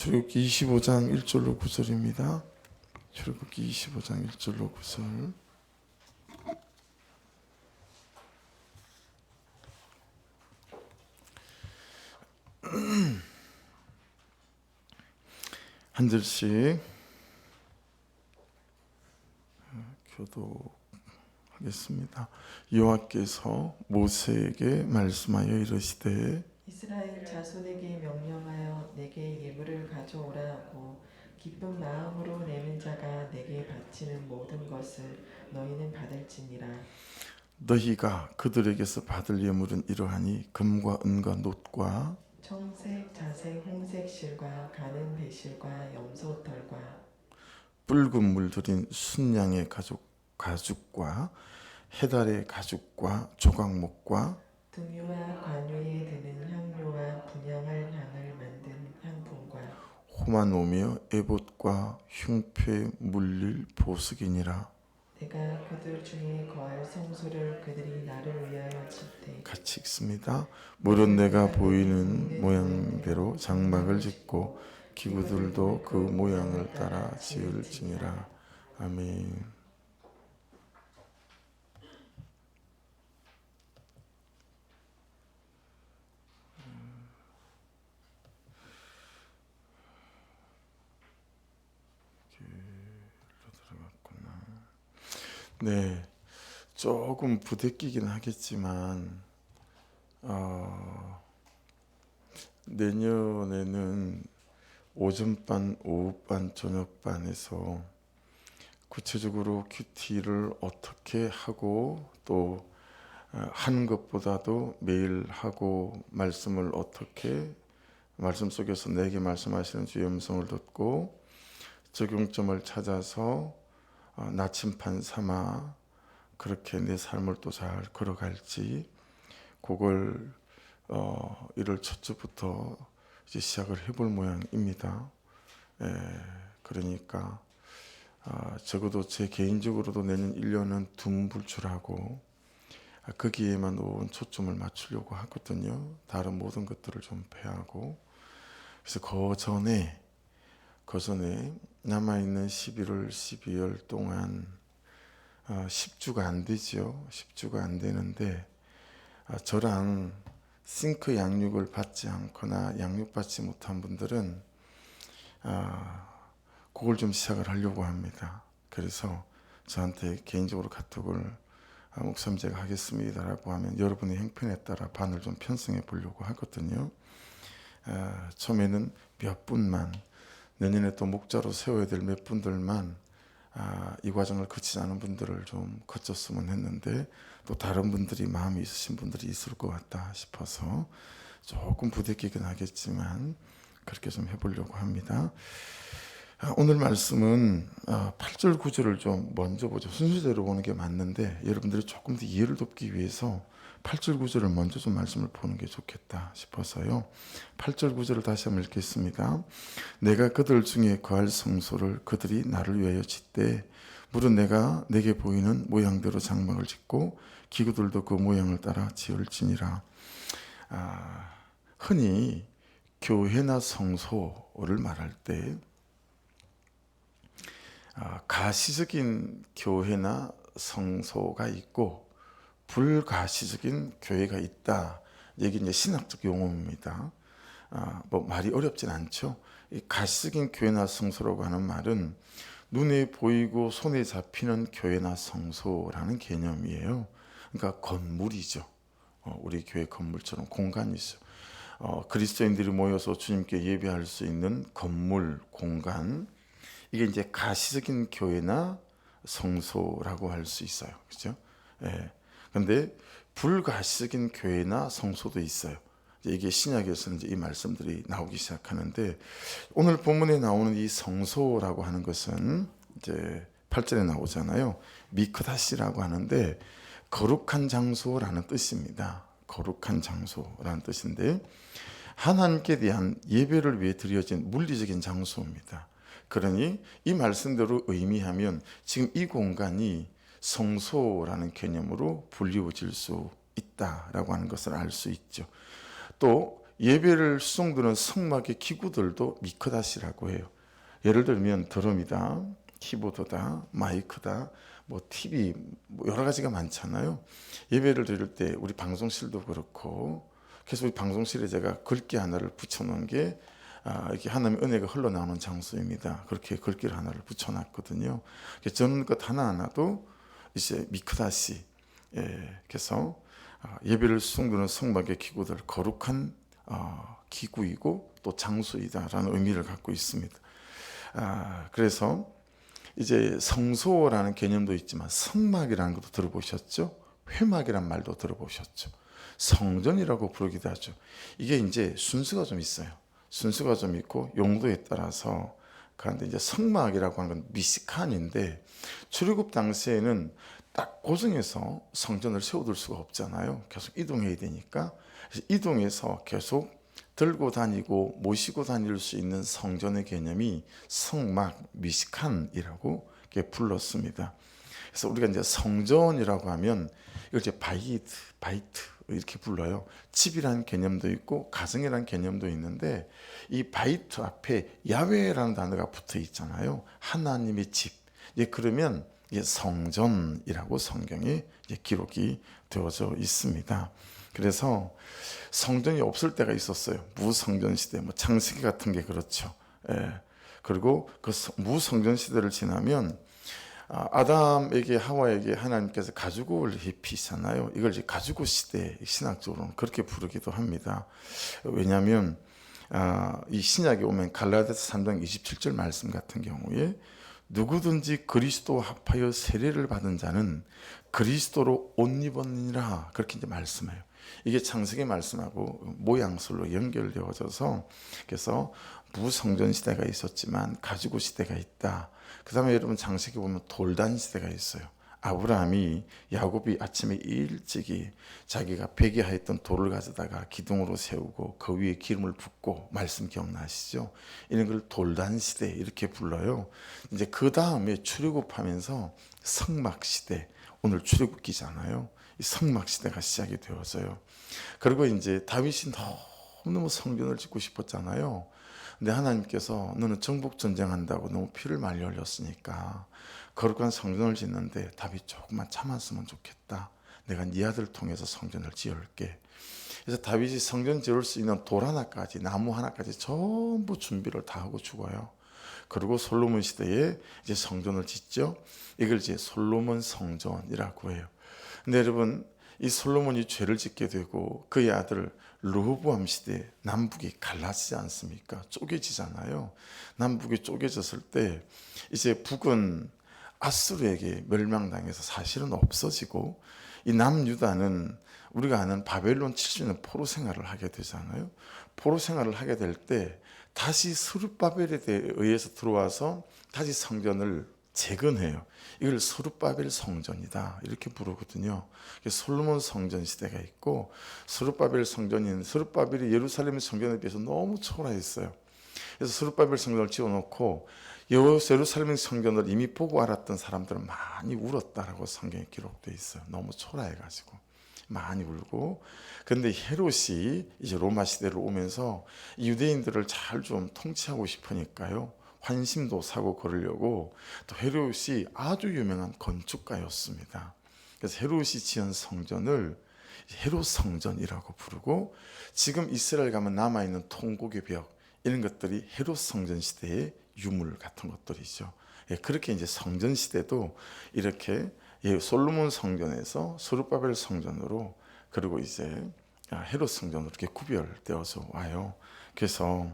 출애굽기 25장 1절로 9절입니다. 출애굽기 25장 1절로 9절. 한 절씩 교독하겠습니다. 여호와께서 모세에게 말씀하여 이르시되 이스라엘 자손에게 명령하여 내게 예물을 가져오라 하고 기쁜 마음으로 내는 자가 내게 바치는 모든 것을 너희는 받을지니라. 너희가 그들에게서 받을 예물은 이러하니 금과 은과 놋과 청색, 자색, 홍색 실과 가는 배실과 염소털과 붉은 물들인 순양의 가죽과 해달의 가죽과 조각목과 등유와 관유에 드는 향료와 분향할 향을 만든 향품과 호마노며 에봇과 흉패 물릴 보석이니라. 내가 그들 중에 거할 성소를 그들이 나를 위하여 짓되. 같이 읽습니다. 물은 내가 보이는 모양대로 장막을 짓고 기구들도 그 모양을 따라 지을지니라. 아멘. 네, 조금 부대끼긴 하겠지만 내년에는 오전반, 오후반, 저녁반에서 구체적으로 큐티를 어떻게 하고 또 하는 것보다도 매일 하고 말씀을 어떻게 말씀 속에서 내게 말씀하시는 주의 음성을 듣고 적용점을 찾아서 나침반 삼아 그렇게 내 삶을 또 잘 걸어갈지 그걸 1월 첫 주부터 이제 시작을 해볼 모양입니다. 그러니까 적어도 제 개인적으로도 내년 1년은 둔불출하고 거기에만 온 초점을 맞추려고 하거든요. 다른 모든 것들을 좀 패하고. 그래서 그 전에 남아있는 11월, 12월 동안 10주가 안 되죠. 10주가 안 되는데 저랑 싱크 양육을 받지 않거나 양육받지 못한 분들은 그걸 좀 시작을 하려고 합니다. 그래서 저한테 개인적으로 카톡을 목사님 제가 하겠습니다라고 하면 여러분의 형편에 따라 반을 좀 편성해 보려고 하거든요. 처음에는 몇 분만, 내년에 또 목자로 세워야 될 몇 분들만 이 과정을 거치지 않은 분들을 좀 거쳤으면 했는데 또 다른 분들이 마음이 있으신 분들이 있을 것 같다 싶어서 조금 부대끼긴 하겠지만 그렇게 좀 해보려고 합니다. 오늘 말씀은 8절 9절을 좀 먼저 보죠. 순서대로 보는 게 맞는데 여러분들이 조금 더 이해를 돕기 위해서 8절 9절을 먼저 좀 말씀을 보는 게 좋겠다 싶어서요. 8절 9절을 다시 한번 읽겠습니다. 내가 그들 중에 거할 성소를 그들이 나를 위하여 짓되 물은 내가 내게 보이는 모양대로 장막을 짓고 기구들도 그 모양을 따라 지을지니라. 흔히 교회나 성소를 말할 때 가시적인 교회나 성소가 있고 불가시적인 교회가 있다. 이게 이제 신학적 용어입니다. 뭐 말이 어렵진 않죠. 이 가시적인 교회나 성소라고 하는 말은 눈에 보이고 손에 잡히는 교회나 성소라는 개념이에요. 그러니까 건물이죠. 우리 교회 건물처럼 공간이죠. 그리스도인들이 모여서 주님께 예배할 수 있는 건물, 공간. 이게 이제 가시적인 교회나 성소라고 할 수 있어요. 그죠? 예. 근데 불가시적인 교회나 성소도 있어요. 이게 신약에서는 이제 이 말씀들이 나오기 시작하는데 오늘 본문에 나오는 이 성소라고 하는 것은 이제 8절에 나오잖아요. 미크다시라고 하는데 거룩한 장소라는 뜻입니다. 거룩한 장소라는 뜻인데 하나님께 대한 예배를 위해 드려진 물리적인 장소입니다. 그러니 이 말씀대로 의미하면 지금 이 공간이 성소라는 개념으로 불리워질 수 있다라고 하는 것을 알 수 있죠. 또 예배를 수송드는 성막의 기구들도 미크닷이라고 해요. 예를 들면 드럼이다, 키보드다, 마이크다, 뭐 TV, 뭐 여러 가지가 많잖아요. 예배를 드릴 때 우리 방송실도 그렇고, 그래서 우리 방송실에 제가 글귀 하나를 붙여놓은 게 이렇게 하나님의 은혜가 흘러나오는 장소입니다. 그렇게 글귀를 하나를 붙여놨거든요. 저는 것 하나하나도 이제 미크다시, 그래서 예배를 수송드는 성막의 기구들 거룩한 기구이고 또 장소이다라는 의미를 갖고 있습니다. 그래서 이제 성소라는 개념도 있지만 성막이라는 것도 들어보셨죠? 회막이란 말도 들어보셨죠? 성전이라고 부르기도 하죠. 이게 이제 순서가 좀 있어요. 순서가 좀 있고 용도에 따라서. 그런데 이제 성막이라고 하는 건 미시칸인데 출애굽 당시에는 딱 고정해서 성전을 세워둘 수가 없잖아요. 계속 이동해야 되니까. 그래서 이동해서 계속 들고 다니고 모시고 다닐 수 있는 성전의 개념이 성막, 미시칸이라고 불렀습니다. 그래서 우리가 이제 성전이라고 하면 이걸 이제 바이트 이렇게 불러요. 집이라는 개념도 있고 가정이라는 개념도 있는데 이 바이트 앞에 야훼라는 단어가 붙어 있잖아요. 하나님의 집. 그러면 이게 성전이라고 성경에 기록이 되어져 있습니다. 그래서 성전이 없을 때가 있었어요. 무성전 시대, 뭐 창세기 같은 게 그렇죠. 그리고 그 무성전 시대를 지나면 아담에게 하와에게 하나님께서 가죽옷을 입히잖아요. 이걸 이제 가죽옷 시대, 신학적으로는 그렇게 부르기도 합니다. 왜냐하면 이 신약에 오면 갈라디아서 3장 27절 말씀 같은 경우에 누구든지 그리스도와 합하여 세례를 받은 자는 그리스도로 옷 입었느니라 그렇게 이제 말씀해요. 이게 창세기 말씀하고 모양술로 연결되어져서 그래서 무성전 시대가 있었지만 가죽옷 시대가 있다. 그 다음에 여러분 창세기 보면 돌단 시대가 있어요. 아브라함이 야곱이 아침에 일찍이 자기가 베개하였던 돌을 가져다가 기둥으로 세우고 그 위에 기름을 붓고 말씀 기억나시죠? 이런 걸 돌단 시대 이렇게 불러요. 이제 그 다음에 출애굽하면서 성막 시대, 오늘 출애굽기잖아요. 이 성막 시대가 시작이 되어서요. 그리고 이제 다윗이 너무 성전을 짓고 싶었잖아요. 근데 하나님께서 너는 정복 전쟁한다고 너무 피를 많이 흘렸으니까 거룩한 성전을 짓는데 다윗 조금만 참았으면 좋겠다. 내가 네 아들 통해서 성전을 지을게. 그래서 다윗이 성전 지을 수 있는 돌 하나까지, 나무 하나까지 전부 준비를 다 하고 죽어요. 그리고 솔로몬 시대에 이제 성전을 짓죠. 이걸 이제 솔로몬 성전이라고 해요. 근데 여러분, 이 솔로몬이 죄를 짓게 되고 그의 아들 르호보암 시대에 남북이 갈라지지 않습니까? 쪼개지잖아요. 남북이 쪼개졌을 때 이제 북은 아수르에게 멸망당해서 사실은 없어지고 이 남유다는 우리가 아는 바벨론 70년 포로 생활을 하게 되잖아요. 포로 생활을 하게 될 때 다시 스룹바벨에 의해서 들어와서 다시 성전을 재건해요. 이걸 스룹바벨 성전이다 이렇게 부르거든요. 솔로몬 성전 시대가 있고 스룹바벨 성전인 스룹바벨이 예루살렘 성전에 비해서 너무 초라했어요. 그래서 스룹바벨 성전을 지어놓고 예루살렘 성전을 이미 보고 알았던 사람들은 많이 울었다라고 성경에 기록되어 있어요. 너무 초라해가지고 많이 울고. 그런데 헤롯이 이제 로마 시대로 오면서 유대인들을 잘 좀 통치하고 싶으니까요. 환심도 사고 그러려고 또 헤롯이 아주 유명한 건축가였습니다. 그래서 헤롯이 지은 성전을 헤롯 성전이라고 부르고 지금 이스라엘 가면 남아있는 통곡의 벽 이런 것들이 헤롯 성전 시대의 유물 같은 것들이죠. 그렇게 이제 성전 시대도 이렇게 솔로몬 성전에서 스룹바벨 성전으로 그리고 이제 헤롯 성전으로 이렇게 구별되어서 와요. 그래서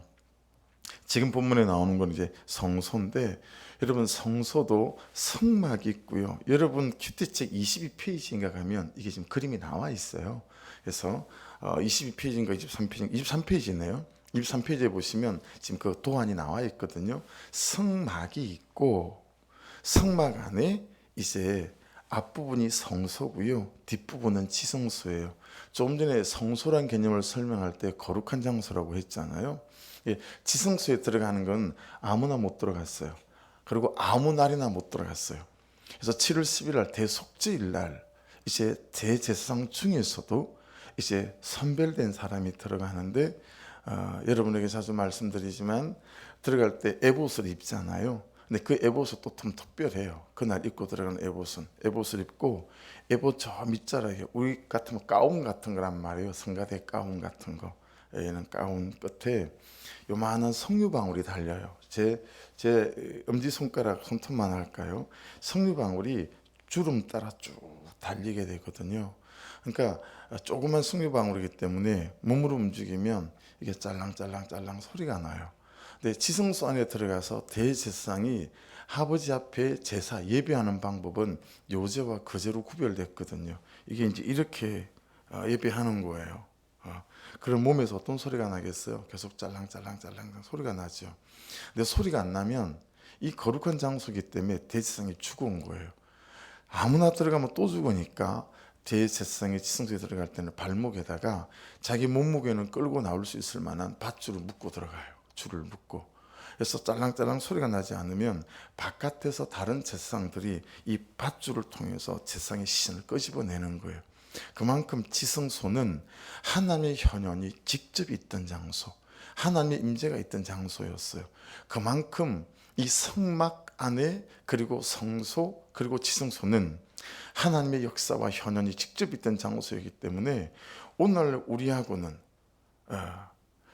지금 본문에 나오는 건 이제 성소인데 여러분 성소도 성막이 있고요. 여러분 큐티책 22페이지인가 가면 이게 지금 그림이 나와 있어요. 그래서 22페이지인가 23페이지네요. 23페이지에 보시면 지금 그 도안이 나와 있거든요. 성막이 있고 성막 안에 이제 앞부분이 성소고요. 뒷부분은 지성소예요. 좀 전에 성소란 개념을 설명할 때 거룩한 장소라고 했잖아요. 지성소에 들어가는 건 아무나 못 들어갔어요. 그리고 아무 날이나 못 들어갔어요. 그래서 7월 10일 날 대속죄일 날 이제 대제사장 중에서도 이제 선별된 사람이 들어가는데 여러분에게 자주 말씀드리지만 들어갈 때 에봇을 입잖아요. 근데 그 에봇은 또 좀 특별해요. 그날 입고 들어가는 에봇을 입고 에봇 저 밑자락에 우리 같으면 가운 같은 거란 말이에요. 성가대 가운 같은 거. 얘는 가운 끝에 요만한 석류방울이 달려요. 제 엄지손가락 손톱만 할까요? 석류방울이 주름 따라 쭉 달리게 되거든요. 그러니까 조그만 석류방울이기 때문에 몸으로 움직이면 이게 짤랑짤랑짤랑 소리가 나요. 근데 지성소 안에 들어가서 대제사장이 아버지 앞에 제사 예배하는 방법은 요제와 거제로 구별됐거든요. 이게 이제 이렇게 예배하는 거예요. 그럼 몸에서 어떤 소리가 나겠어요? 계속 짤랑짤랑짤랑 소리가 나죠. 근데 소리가 안 나면 이 거룩한 장소이기 때문에 대제사장이 죽은 거예요. 아무나 들어가면 또 죽으니까 대제사장이 지성소에 들어갈 때는 발목에다가 자기 몸무게는 끌고 나올 수 있을 만한 밧줄을 묶고 들어가요. 줄을 묶고. 그래서 짤랑짤랑 소리가 나지 않으면 바깥에서 다른 제사장들이 이 밧줄을 통해서 제사장의 시신을 끄집어내는 거예요. 그만큼 지성소는 하나님의 현현이 직접 있던 장소, 하나님의 임재가 있던 장소였어요. 그만큼 이 성막 안에 그리고 성소 그리고 지성소는 하나님의 역사와 현현이 직접 있던 장소이기 때문에 오늘 우리하고는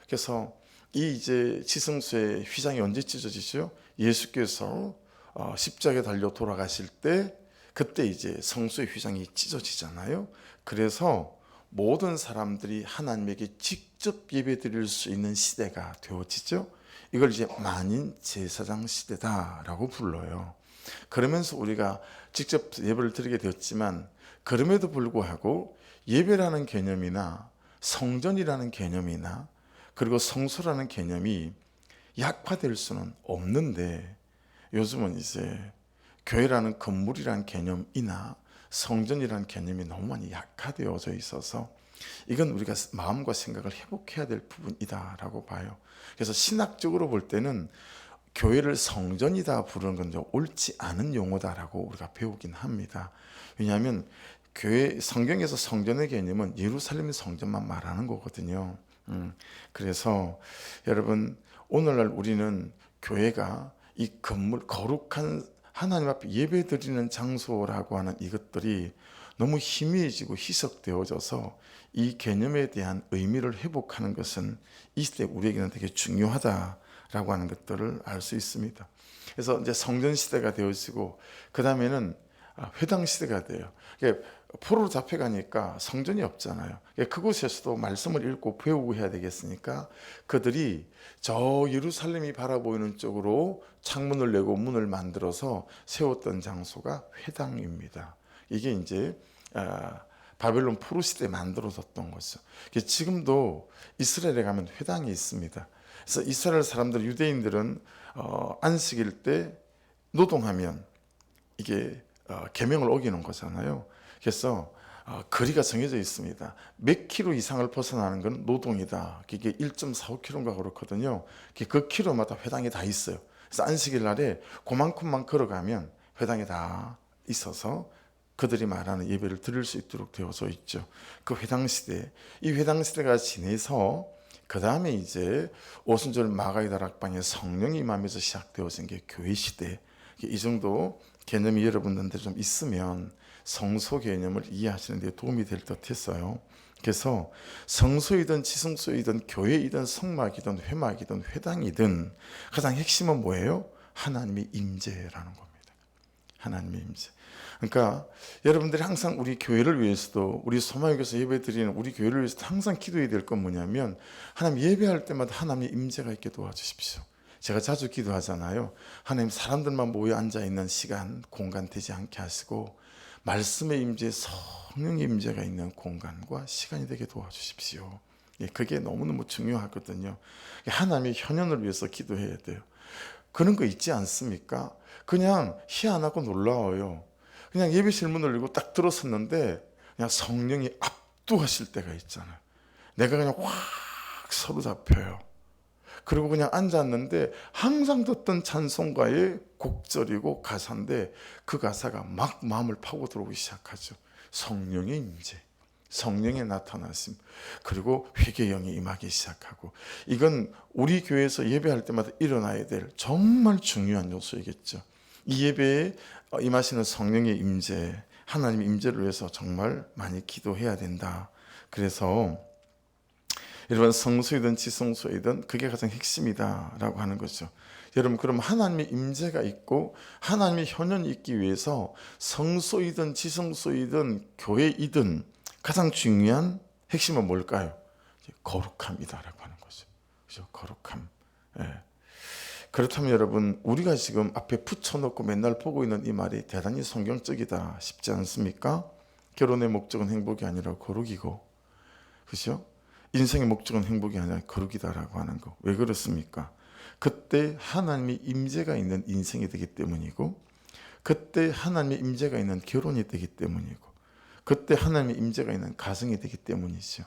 그래서 이 이제 지성소의 휘장이 언제 찢어지죠? 예수께서 십자가에 달려 돌아가실 때 그때 이제 성소의 휘장이 찢어지잖아요. 그래서 모든 사람들이 하나님에게 직접 예배드릴 수 있는 시대가 되어지죠. 이걸 이제 만인 제사장 시대다라고 불러요. 그러면서 우리가 직접 예배를 드리게 되었지만 그럼에도 불구하고 예배라는 개념이나 성전이라는 개념이나 그리고 성소라는 개념이 약화될 수는 없는데 요즘은 이제 교회라는 건물이라는 개념이나 성전이라는 개념이 너무 많이 약화되어져 있어서 이건 우리가 마음과 생각을 회복해야 될 부분이다라고 봐요. 그래서 신학적으로 볼 때는 교회를 성전이다 부르는 건 옳지 않은 용어다라고 우리가 배우긴 합니다. 왜냐하면 교회 성경에서 성전의 개념은 예루살렘의 성전만 말하는 거거든요. 그래서 여러분 오늘날 우리는 교회가 이 건물 거룩한 하나님 앞에 예배드리는 장소라고 하는 이것들이 너무 희미해지고 희석되어져서 이 개념에 대한 의미를 회복하는 것은 이 시대 우리에게는 되게 중요하다라고 하는 것들을 알 수 있습니다. 그래서 이제 성전 시대가 되어지고 그 다음에는 회당 시대가 돼요. 포로로 잡혀가니까 성전이 없잖아요. 그곳에서도 말씀을 읽고 배우고 해야 되겠으니까 그들이 저 예루살렘이 바라보이는 쪽으로 창문을 내고 문을 만들어서 세웠던 장소가 회당입니다. 이게 이제 바벨론 포로 시대에 만들어졌던 거죠. 지금도 이스라엘에 가면 회당이 있습니다. 그래서 이스라엘 사람들, 유대인들은 안식일 때 노동하면 이게 계명을 어기는 거잖아요. 그래서 거리가 정해져 있습니다. 몇 킬로 이상을 벗어나는 건 노동이다. 그게 1.45킬로인가 그렇거든요. 그 킬로마다 회당이 다 있어요. 그래서 안식일 날에 그만큼만 걸어가면 회당이 다 있어서 그들이 말하는 예배를 드릴 수 있도록 되어져 있죠. 그 회당 시대, 이 회당 시대가 지내서 그 다음에 이제 오순절 마가의 다락방에 성령이 임하면서 시작되어진 게 교회 시대. 이 정도 개념이 여러분들한테 좀 있으면 성소 개념을 이해하시는 데 도움이 될 듯 했어요. 그래서 성소이든 지성소이든 교회이든 성막이든 회막이든 회당이든 가장 핵심은 뭐예요? 하나님의 임재라는 겁니다. 하나님의 임재. 그러니까 여러분들이 항상 우리 교회를 위해서도 우리 소마교에서 예배드리는 우리 교회를 위해서도 항상 기도해야 될 건 뭐냐면 하나님 예배할 때마다 하나님의 임재가 있게 도와주십시오. 제가 자주 기도하잖아요. 하나님 사람들만 모여 앉아있는 시간, 공간 되지 않게 하시고 말씀의 임재, 성령의 임재가 있는 공간과 시간이 되게 도와주십시오. 그게 너무너무 중요하거든요. 하나님의 현현을 위해서 기도해야 돼요. 그런 거 있지 않습니까? 그냥 희한하고 놀라워요. 그냥 예배실 문을 열고 딱 들어섰는데 그냥 성령이 압도하실 때가 있잖아요. 내가 그냥 확 사로잡혀요. 그리고 그냥 앉았는데 항상 듣던 찬송가의 곡절이고 가사인데 그 가사가 막 마음을 파고 들어오기 시작하죠. 성령의 임재, 성령의 나타나심, 그리고 회개의 영이 임하기 시작하고, 이건 우리 교회에서 예배할 때마다 일어나야 될 정말 중요한 요소이겠죠. 이 예배에 임하시는 성령의 임재, 하나님의 임재를 위해서 정말 많이 기도해야 된다. 그래서 여러분, 성소이든 지성소이든 그게 가장 핵심이다라고 하는 거죠. 여러분, 그럼 하나님의 임재가 있고 하나님의 현현이 있기 위해서 성소이든 지성소이든 교회이든 가장 중요한 핵심은 뭘까요? 거룩함이다라고 하는 거죠. 그죠? 거룩함. 예. 그렇다면 여러분, 우리가 지금 앞에 붙여놓고 맨날 보고 있는 이 말이 대단히 성경적이다 싶지 않습니까? 결혼의 목적은 행복이 아니라 거룩이고, 그죠? 인생의 목적은 행복이 아니라 거룩이다라고 하는 거. 왜 그렇습니까? 그때 하나님의 임재가 있는 인생이 되기 때문이고, 그때 하나님의 임재가 있는 결혼이 되기 때문이고, 그때 하나님의 임재가 있는 가정이 되기 때문이죠.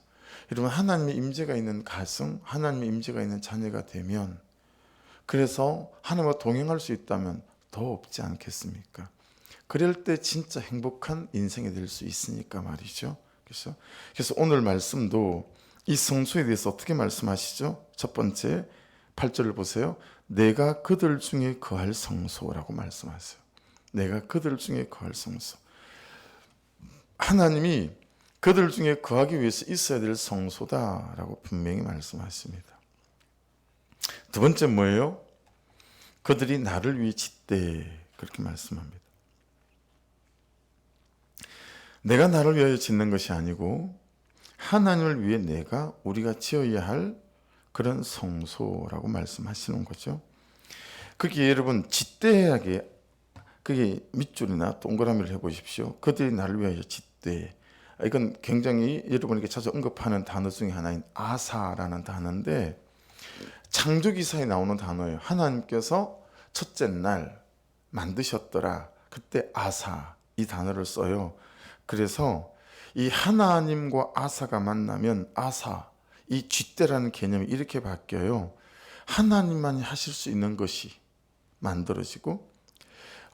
여러분, 하나님의 임재가 있는 가정, 하나님의 임재가 있는 자녀가 되면, 그래서 하나님과 동행할 수 있다면 더 없지 않겠습니까? 그럴 때 진짜 행복한 인생이 될 수 있으니까 말이죠. 그래서 오늘 말씀도 이 성소에 대해서 어떻게 말씀하시죠? 첫 번째 8절을 보세요. 내가 그들 중에 거할 성소라고 말씀하세요. 내가 그들 중에 거할 성소. 하나님이 그들 중에 거하기 위해서 있어야 될 성소다라고 분명히 말씀하십니다. 두 번째 뭐예요? 그들이 나를 위해 짓되, 그렇게 말씀합니다. 내가 나를 위하여 짓는 것이 아니고 하나님을 위해 우리가 지어야 할 그런 성소라고 말씀하시는 거죠. 그게 여러분, 짓되하게, 그게 밑줄이나 동그라미를 해보십시오. 그들이 나를 위하여 짓되. 이건 굉장히 여러분에게 자주 언급하는 단어 중에 하나인 아사라는 단어인데, 창조기사에 나오는 단어예요. 하나님께서 첫째 날 만드셨더라. 그때 아사, 이 단어를 써요. 그래서 이 하나님과 아사가 만나면 아사, 이 쥐떼라는 개념이 이렇게 바뀌어요. 하나님만이 하실 수 있는 것이 만들어지고,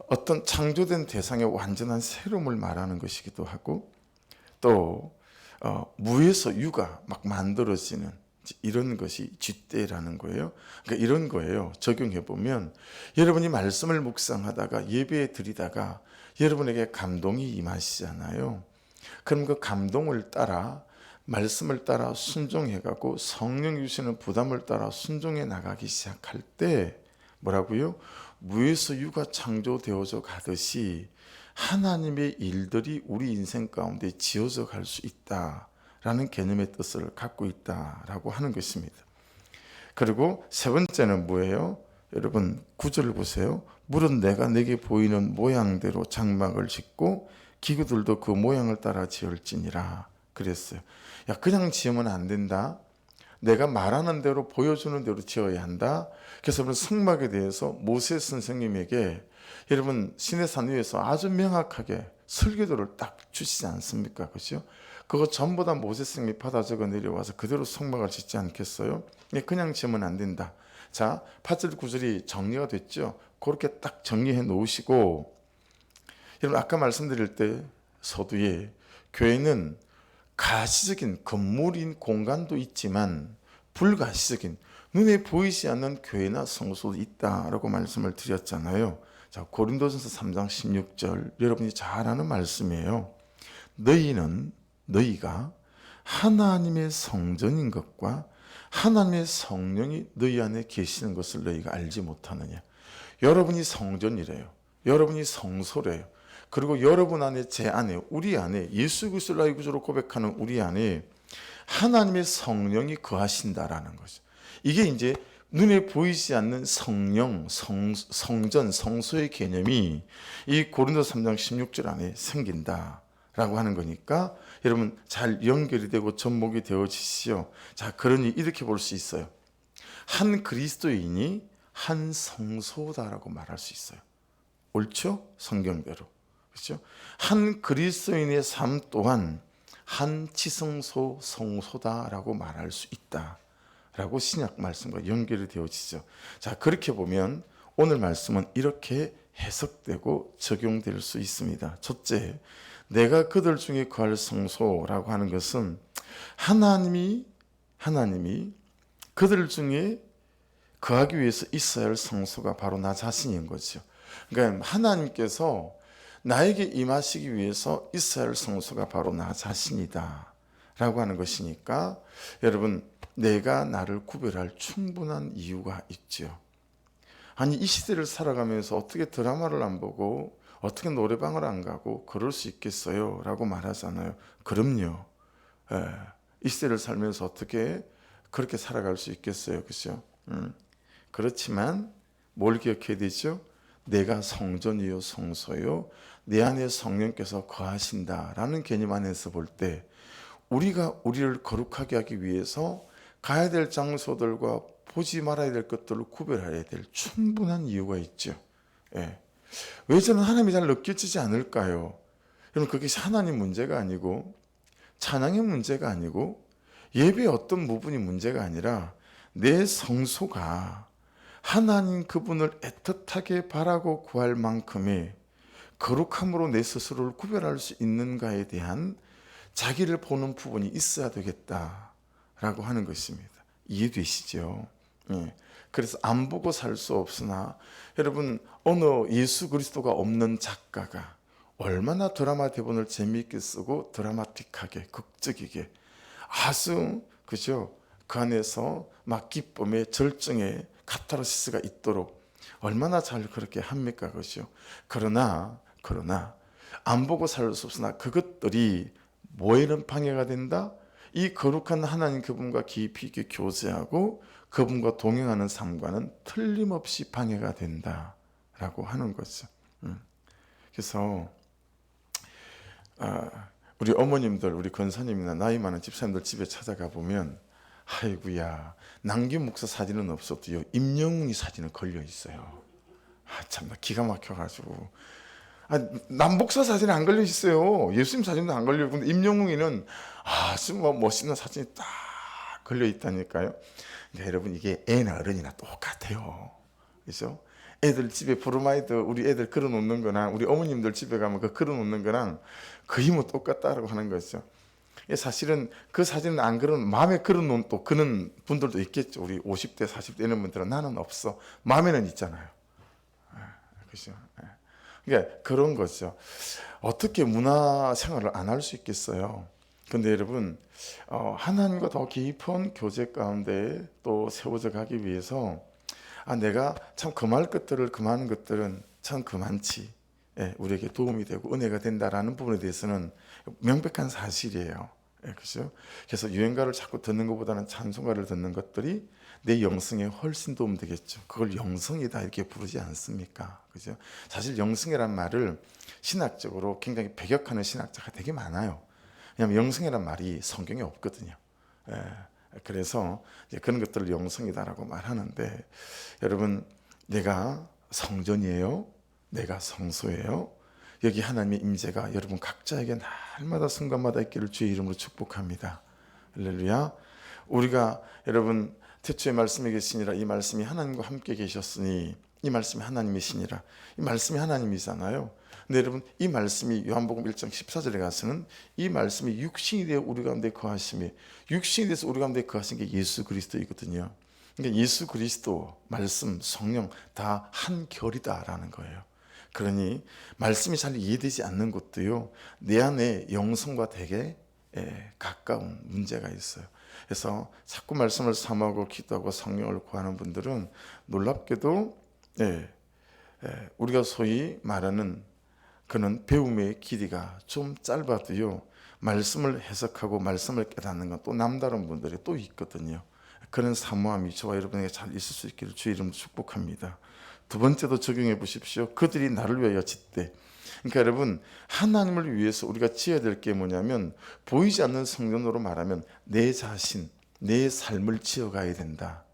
어떤 창조된 대상의 완전한 새로움을 말하는 것이기도 하고, 또 무에서 유가 막 만들어지는 이런 것이 쥐떼라는 거예요. 그러니까 이런 거예요. 적용해 보면, 여러분이 말씀을 묵상하다가 예배에 드리다가 여러분에게 감동이 임하시잖아요. 그럼 그 감동을 따라, 말씀을 따라 순종해가고 성령 주시는 부담을 따라 순종해 나가기 시작할 때 뭐라고요? 무에서 유가 창조되어져 가듯이 하나님의 일들이 우리 인생 가운데 지어져 갈 수 있다라는 개념의 뜻을 갖고 있다라고 하는 것입니다. 그리고 세 번째는 뭐예요? 여러분 9절을 보세요. 물은 내가 내게 보이는 모양대로 장막을 짓고 기구들도 그 모양을 따라 지을지니라 그랬어요. 야, 그냥 지으면 안 된다. 내가 말하는 대로 보여주는 대로 지어야 한다. 그래서 성막에 대해서 모세 선생님에게 여러분 시내산 위에서 아주 명확하게 설계도를 딱 주시지 않습니까? 그렇죠? 그거 전부 다 모세 선생님이 받아 적어 내려와서 그대로 성막을 짓지 않겠어요? 그냥 지으면 안 된다. 자, 8절 9절이 정리가 됐죠? 그렇게 딱 정리해 놓으시고, 여러분 아까 말씀드릴 때 서두에 교회는 가시적인 건물인 공간도 있지만 불가시적인 눈에 보이지 않는 교회나 성소도 있다라고 말씀을 드렸잖아요. 자, 고린도전서 3장 16절 여러분이 잘 아는 말씀이에요. 너희가 하나님의 성전인 것과 하나님의 성령이 너희 안에 계시는 것을 너희가 알지 못하느냐. 여러분이 성전이래요. 여러분이 성소래요. 그리고 여러분 안에, 제 안에, 우리 안에, 예수 그리스도를 나의 구주로 고백하는 우리 안에 하나님의 성령이 거하신다라는 거죠. 이게 이제 눈에 보이지 않는 성령, 성전, 성소의 개념이 이 고린도서 3장 16절 안에 생긴다라고 하는 거니까 여러분 잘 연결이 되고 접목이 되어지시오. 자, 그러니 이렇게 볼 수 있어요. 한 그리스도인이 한 성소다라고 말할 수 있어요. 옳죠? 성경대로. 그렇죠? 한 그리스도인의 삶 또한 한 지성소 성소다라고 말할 수 있다라고 신약 말씀과 연결이 되어지죠. 자, 그렇게 보면 오늘 말씀은 이렇게 해석되고 적용될 수 있습니다. 첫째, 내가 그들 중에 거할 성소라고 하는 것은 하나님이 그들 중에 거하기 위해서 있어야 할 성소가 바로 나 자신인 거죠. 그러니까 하나님께서 나에게 임하시기 위해서 있어야 할 성소가 바로 나 자신이다 라고 하는 것이니까 여러분, 내가 나를 구별할 충분한 이유가 있죠. 아니, 이 시대를 살아가면서 어떻게 드라마를 안 보고 어떻게 노래방을 안 가고 그럴 수 있겠어요? 라고 말하잖아요. 그럼요. 예, 이 시대를 살면서 어떻게 그렇게 살아갈 수 있겠어요? 그죠? 그렇지만 뭘 기억해야 되죠? 내가 성전이요 성소요 내 안에 성령께서 거하신다라는 개념 안에서 볼 때 우리가 우리를 거룩하게 하기 위해서 가야 될 장소들과 보지 말아야 될 것들을 구별해야 될 충분한 이유가 있죠. 예. 왜 저는 하나님이 잘 느껴지지 않을까요? 여러분, 그게 하나님 문제가 아니고 찬양의 문제가 아니고 예배의 어떤 부분이 문제가 아니라 내 성소가 하나님 그분을 애틋하게 바라고 구할 만큼의 거룩함으로 내 스스로를 구별할 수 있는가에 대한 자기를 보는 부분이 있어야 되겠다라고 하는 것입니다. 이해되시죠? 예. 그래서 안 보고 살 수 없으나 여러분, 어느 예수 그리스도가 없는 작가가 얼마나 드라마 대본을 재미있게 쓰고 드라마틱하게 극적이게 아주 그죠? 그 안에서 막 기쁨의 절정의 카타르시스가 있도록 얼마나 잘 그렇게 합니까? 그죠? 그러나 안 보고 살 수 없으나 그것들이 뭐에는 방해가 된다? 이 거룩한 하나님 그분과 깊이 있게 교제하고 그분과 동행하는 삶과는 틀림없이 방해가 된다라고 하는 거죠. 그래서 우리 어머님들, 우리 권사님이나 나이 많은 집사님들 집에 찾아가 보면 아이고야, 남김 목사 사진은 없어도요 임영웅이 사진은 걸려 있어요. 참나 기가 막혀가지고 남복사 사진이 안 걸려 있어요. 예수님 사진도 안 걸려 있고 근데 임영웅이는 아주 뭐 멋있는 사진이 딱 걸려 있다니까요. 근데 여러분, 이게 애나 어른이나 똑같아요. 그죠? 애들 집에 브로마이드 우리 애들 걸어놓는 거랑 우리 어머님들 집에 가면 그 걸어놓는 거랑 거의 뭐 똑같다라고 하는 거죠. 사실은 그 사진은 안 그런 마음에 걸어놓은 또 그런 분들도 있겠죠. 우리 50대 40대 이런 분들은 나는 없어. 마음에는 있잖아요. 그죠? 그러니까 그런 거죠. 어떻게 문화 생활을 안 할 수 있겠어요? 근데 여러분, 하나님과 더 깊은 교제 가운데 또 세워져 가기 위해서 내가 참 금할 것들을 금하는 것들은 참 그만치 우리에게 도움이 되고 은혜가 된다라는 부분에 대해서는 명백한 사실이에요. 그죠? 그래서 유행가를 자꾸 듣는 것보다는 찬송가를 듣는 것들이 내 영성에 훨씬 도움 되겠죠. 그걸 영성이다 이렇게 부르지 않습니까? 그죠? 사실 영성이란 말을 신학적으로 굉장히 배격하는 신학자가 되게 많아요. 왜냐하면 영성이란 말이 성경에 없거든요. 그래서 이제 그런 것들을 영성이다라고 말하는데 여러분, 내가 성전이에요? 내가 성소예요? 여기 하나님의 임재가 여러분 각자에게 날마다 순간마다 있기를 주의 이름으로 축복합니다. 할렐루야. 우리가 여러분 태초에 말씀이 계시니라 이 말씀이 하나님과 함께 계셨으니 이 말씀이 하나님이시니라 이 말씀이 하나님이잖아요. 근데 여러분, 이 말씀이 요한복음 1장 14절에 가서는 이 말씀이 육신이 되어 우리 가운데 거하심이 육신이 돼서 우리 가운데 거하신 게 예수 그리스도이거든요. 그러니까 예수 그리스도, 말씀, 성령 다 한 결이다라는 거예요. 그러니 말씀이 잘 이해되지 않는 것도요 내 안에 영성과 되게 가까운 문제가 있어요. 그래서 자꾸 말씀을 사모하고 기도하고 성령을 구하는 분들은 놀랍게도 우리가 소위 말하는 그는 배움의 길이가 좀 짧아도요 말씀을 해석하고 말씀을 깨닫는 건 또 남다른 분들이 또 있거든요. 그런 사모함이 저와 여러분에게 잘 있을 수 있기를 주의 이름으로 축복합니다. 두 번째도 적용해 보십시오. 그들이 나를 위하여 짓되. 그러니까 여러분, 하나님을 위해서 우리가 지어야 될 게 뭐냐면 보이지 않는 성전으로 말하면 내 자신, 내 삶을 지어가야 된다.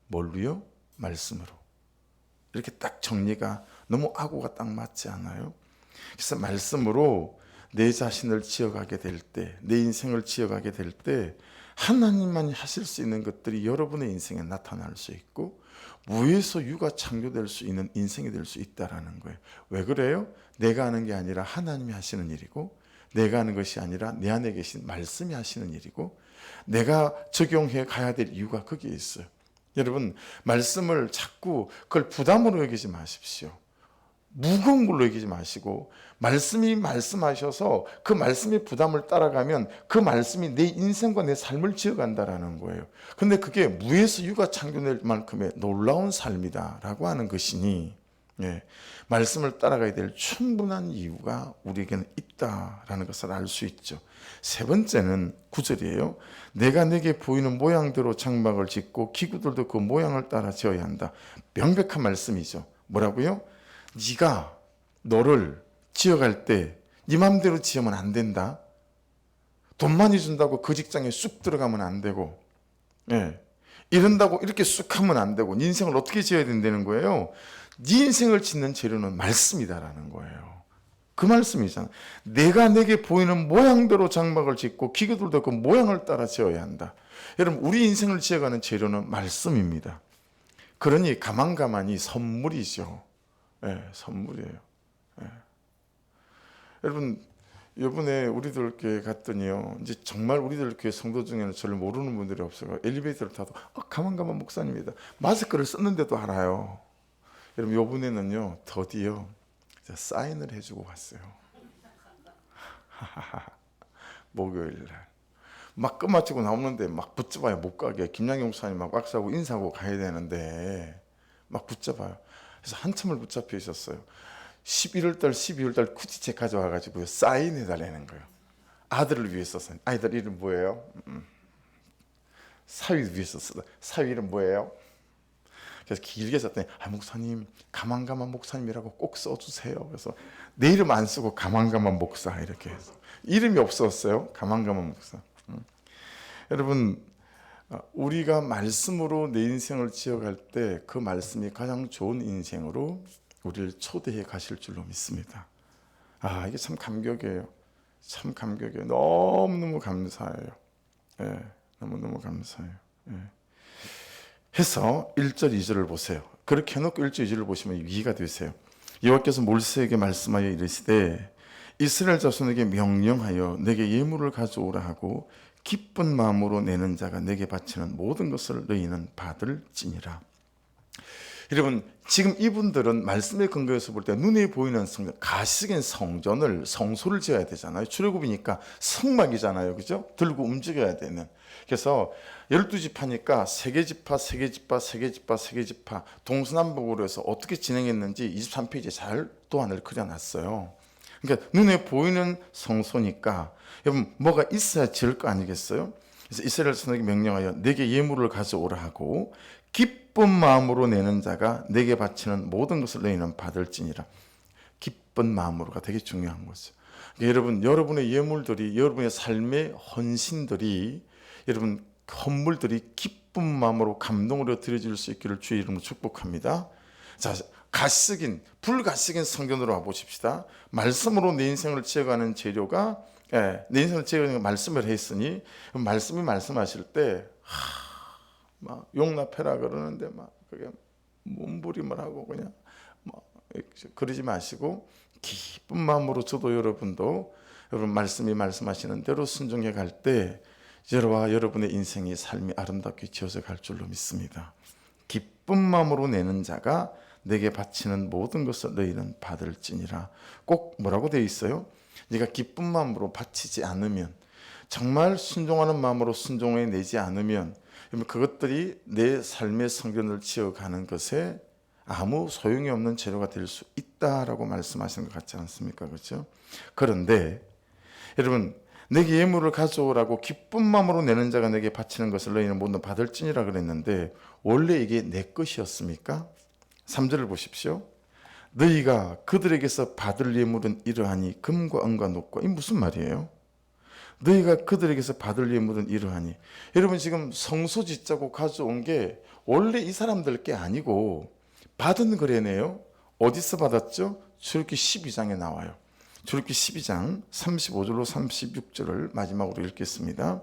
뭘로요? 말씀으로. 이렇게 딱 정리가 너무 아구가 딱 맞지 않아요? 그래서 말씀으로 내 자신을 지어가게 될 때, 내 인생을 지어가게 될 때 하나님만이 하실 수 있는 것들이 여러분의 인생에 나타날 수 있고 무에서 유가 창조될 수 있는 인생이 될 수 있다라는 거예요. 왜 그래요? 내가 하는 게 아니라 하나님이 하시는 일이고 내가 하는 것이 아니라 내 안에 계신 말씀이 하시는 일이고 내가 적용해 가야 될 이유가 거기에 있어요. 여러분, 말씀을 자꾸 그걸 부담으로 여기지 마십시오. 무거운 걸로 여기지 마시고 말씀이 말씀하셔서 그 말씀의 부담을 따라가면 그 말씀이 내 인생과 내 삶을 지어간다라는 거예요. 근데 그게 무에서 유가 창조될 만큼의 놀라운 삶이다라고 하는 것이니 말씀을 따라가야 될 충분한 이유가 우리에게는 있다라는 것을 알 수 있죠. 세 번째는 9절이에요. 내가 내게 보이는 모양대로 장막을 짓고 기구들도 그 모양을 따라 지어야 한다. 명백한 말씀이죠. 뭐라고요? 네가 너를 지어갈 때 네 맘대로 지으면 안 된다. 돈 많이 준다고 그 직장에 쑥 들어가면 안 되고 이런다고 이렇게 쑥 하면 안 되고 네 인생을 어떻게 지어야 된다는 거예요? 네 인생을 짓는 재료는 말씀이다라는 거예요. 그 말씀이잖아. 내가 내게 보이는 모양대로 장막을 짓고 기구들도 그 모양을 따라 지어야 한다. 여러분, 우리 인생을 지어가는 재료는 말씀입니다. 그러니 가만가만히 선물이죠. 선물이에요. 여러분, 이번에 우리들 교회 갔더니요, 이제 정말 우리들 교회 성도 중에는 저를 모르는 분들이 없어요. 엘리베이터를 타도 가만가만 목사님이다. 마스크를 썼는데도 알아요. 여러분, 요번에는요 더디어 사인을 해주고 갔어요. 목요일날 막 끝마치고 나오는데 막 붙잡아요. 못 가게. 김양희 목사님 막 왁스하고 인사하고 가야 되는데 막 붙잡아요. 그래서 한참을 붙잡혀 있었어요. 11월달 12월달 쿠티책 가져와가지고 사인해달라는 거예요. 아들을 위해서. 아이들 이름 뭐예요? 사위 위해서 쓰다. 사위 이름 뭐예요? 그래서 길게 썼더니 목사님 가만가만 목사님이라고 꼭 써주세요. 그래서 내 이름 안 쓰고 가만가만 목사 이렇게 해서 이름이 없었어요. 가만가만 목사. 여러분, 우리가 말씀으로 내 인생을 지어갈 때 그 말씀이 가장 좋은 인생으로 우리를 초대해 가실 줄로 믿습니다. 이게 참 감격이에요. 참 감격이에요. 너무너무 감사해요. 너무너무 감사해요. 해서 1절 2절을 보세요. 그렇게 해놓고 1절 2절을 보시면 이해가 되세요. 여호와께서 몰세에게 말씀하여 이르시되 이스라엘 자손에게 명령하여 내게 예물을 가져오라 하고 기쁜 마음으로 내는 자가 내게 바치는 모든 것을 너희는 받을지니라. 여러분, 지금 이분들은 말씀에 근거해서 볼 때 눈에 보이는 성전, 가시적인 성전을 성소를 지어야 되잖아요. 출애굽이니까 성막이잖아요. 그죠? 들고 움직여야 되는. 그래서 12지파니까 세계지파 동서남북으로 해서 어떻게 진행했는지 23페이지에 잘 도안을 그려놨어요. 그러니까 눈에 보이는 성소니까 여러분 뭐가 있어야 지을 거 아니겠어요? 그래서 이스라엘 자손에게 명령하여 내게 예물을 가져오라 하고 기쁜 마음으로 내는 자가 내게 바치는 모든 것을 너희는 받을지니라. 기쁜 마음으로가 되게 중요한 거죠. 그러니까 여러분, 여러분의 예물들이, 여러분의 삶의 헌신들이, 여러분 헌물들이 기쁜 마음으로 감동으로 드려질 수 있기를 주의 이름으로 축복합니다. 자, 가식인, 불가식인 성전으로 와보십시다. 말씀으로 내 인생을 지어가는 재료가 내 인생을 지어가는 말씀을 했으니 말씀이 말씀하실 때 막 용납해라 그러는데 막 그게 몸부림을 하고 그냥 그러지 마시고 기쁜 마음으로 저도 여러분도 여러분 말씀이 말씀하시는 대로 순종해 갈 때 저와 여러분의 인생이 삶이 아름답게 지어져 갈 줄로 믿습니다. 기쁜 마음으로 내는 자가 내게 바치는 모든 것을 너희는 받을지니라. 꼭 뭐라고 되어 있어요? 네가 기쁜 마음으로 바치지 않으면, 정말 순종하는 마음으로 순종해 내지 않으면 그것들이 내 삶의 성전을 지어가는 것에 아무 소용이 없는 재료가 될 수 있다라고 말씀하시는 것 같지 않습니까? 그렇죠? 그런데 여러분, 내게 예물을 가져오라고 기쁜 마음으로 내는 자가 내게 바치는 것을 너희는 모두 받을지니라 그랬는데 원래 이게 내 것이었습니까? 3절을 보십시오. 너희가 그들에게서 받을 예물은 이러하니 금과 은과 녹과. 이 무슨 말이에요? 너희가 그들에게서 받을 예물은 이러하니. 여러분, 지금 성소 짓자고 가져온 게 원래 이 사람들 게 아니고 받은 거래네요. 어디서 받았죠? 출애굽기 12장에 나와요. 출애굽기 12장 35절로 36절을 마지막으로 읽겠습니다.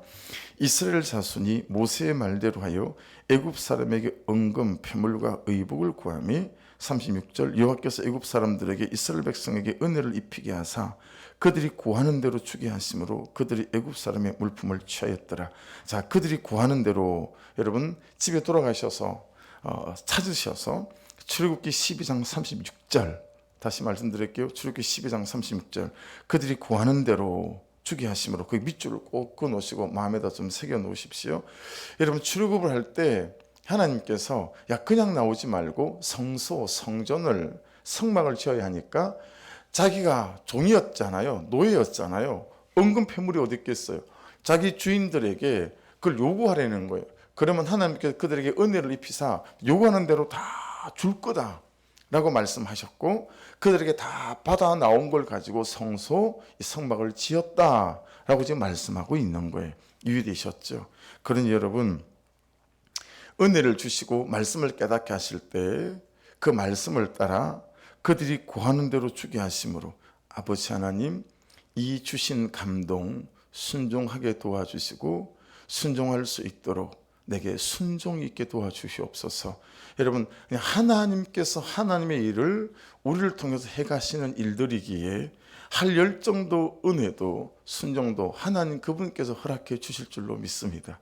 이스라엘 자손이 모세의 말대로 하여 애굽 사람에게 은금, 표물과 의복을 구하며 36절 여호와께서 애굽 사람들에게 이스라엘 백성에게 은혜를 입히게 하사 그들이 구하는 대로 주게 하심으로 그들이 애굽 사람의 물품을 취하였더라. 자, 그들이 구하는 대로 여러분 집에 돌아가셔서 찾으셔서 출애굽기 12장 36절 다시 말씀드릴게요. 출애굽기 12장 36절 그들이 구하는 대로 주게 하심으로 그 밑줄을 꼭 그어 놓으시고 마음에다 좀 새겨 놓으십시오. 여러분 출애굽을 할 때 하나님께서 야 그냥 나오지 말고 성소 성전을 성막을 지어야 하니까 자기가 종이었잖아요. 노예였잖아요. 은근 패물이 어디 있겠어요. 자기 주인들에게 그걸 요구하라는 거예요. 그러면 하나님께서 그들에게 은혜를 입히사 요구하는 대로 다 줄 거다 라고 말씀하셨고 그들에게 다 받아 나온 걸 가지고 성소 성막을 지었다 라고 지금 말씀하고 있는 거예요. 이해되셨죠? 그러니 여러분 은혜를 주시고 말씀을 깨닫게 하실 때 그 말씀을 따라 그들이 구하는 대로 주게 하심으로 아버지 하나님 이 주신 감동 순종하게 도와주시고 순종할 수 있도록 내게 순종이 있게 도와주시옵소서. 여러분 그냥 하나님께서 하나님의 일을 우리를 통해서 해가시는 일들이기에 할 열정도 은혜도 순종도 하나님 그분께서 허락해 주실 줄로 믿습니다.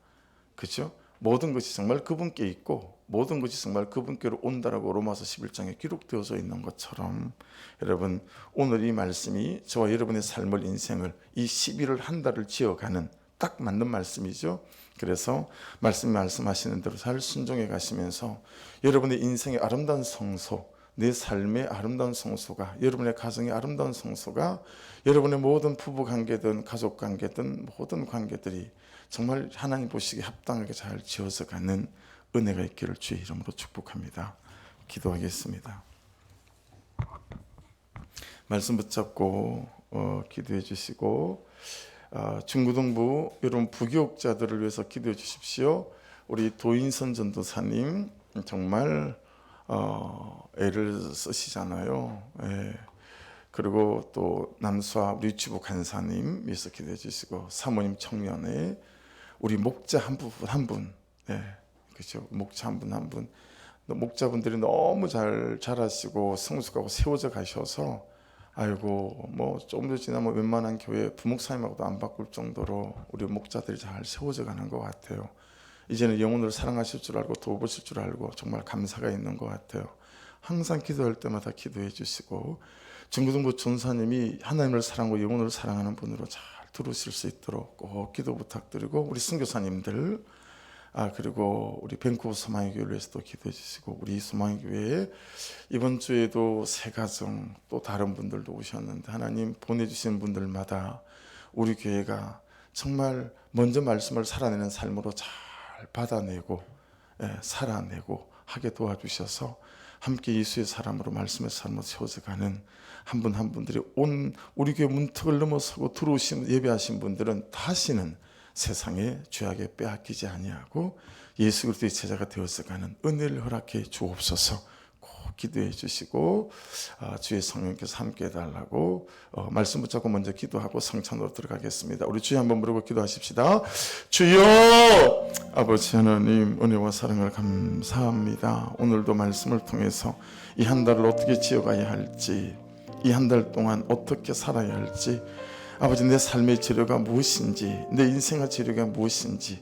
그렇죠? 모든 것이 정말 그분께 있고 모든 것이 정말 그분께로 온다라고 로마서 11장에 기록되어져 있는 것처럼 여러분 오늘 이 말씀이 저와 여러분의 삶을 인생을 이 11월 한 달을 지어가는 딱 맞는 말씀이죠. 그래서 말씀하시는 대로 잘 순종해 가시면서 여러분의 인생의 아름다운 성소 내 삶의 아름다운 성소가 여러분의 가정의 아름다운 성소가 여러분의 모든 부부관계든 가족관계든 모든 관계들이 정말 하나님 보시기에 합당하게 잘 지어져 가는 은혜가 있기를 주의 이름으로 축복합니다. 기도하겠습니다. 말씀 붙잡고 기도해 주시고 중고등부 여러분 부교육자들을 위해서 기도해 주십시오. 우리 도인선 전도사님 정말 애를 쓰시잖아요. 예. 그리고 또 남수아 우리 유치부 간사님 위해서 기도해 주시고 사모님 청년회 우리 목자 한 분, 예. 그렇죠. 목자 한 분 목자분들이 너무 잘 자라시고 성숙하고 세워져 가셔서 아이고 뭐 조금 더 지나면 웬만한 교회 부목사님하고도 안 바꿀 정도로 우리 목자들이 잘 세워져 가는 것 같아요. 이제는 영혼을 사랑하실 줄 알고 도우실 줄 알고 정말 감사가 있는 것 같아요. 항상 기도할 때마다 기도해 주시고 중고등부 전사님이 하나님을 사랑하고 영혼을 사랑하는 분으로 잘 들으실 수 있도록 꼭 기도 부탁드리고 우리 선교사님들 그리고 우리 밴쿠버 소망의교회를 위해서도 기도해 주시고 우리 소망의교회에 이번 주에도 새 가정 또 다른 분들도 오셨는데 하나님 보내주신 분들마다 우리 교회가 정말 먼저 말씀을 살아내는 삶으로 잘 받아내고 살아내고 하게 도와주셔서 함께 예수의 사람으로 말씀의 사람으로 세워져가는 한 분 한 분들이 온 우리 교회 문턱을 넘어서고 들어오신 예배하신 분들은 다시는 세상에 죄악에 빼앗기지 아니하고 예수 그리스도의 제자가 되어서가는 은혜를 허락해 주옵소서. 꼭 기도해 주시고 주의 성령께서 함께 해달라고 말씀 붙잡고 먼저 기도하고 성찬으로 들어가겠습니다. 우리 주여 한번 부르고 기도하십시다. 주여 아버지 하나님 은혜와 사랑을 감사합니다. 오늘도 말씀을 통해서 이 한 달을 어떻게 지어가야 할지 이 한 달 동안 어떻게 살아야 할지 아버지 내 삶의 재료가 무엇인지 내 인생의 재료가 무엇인지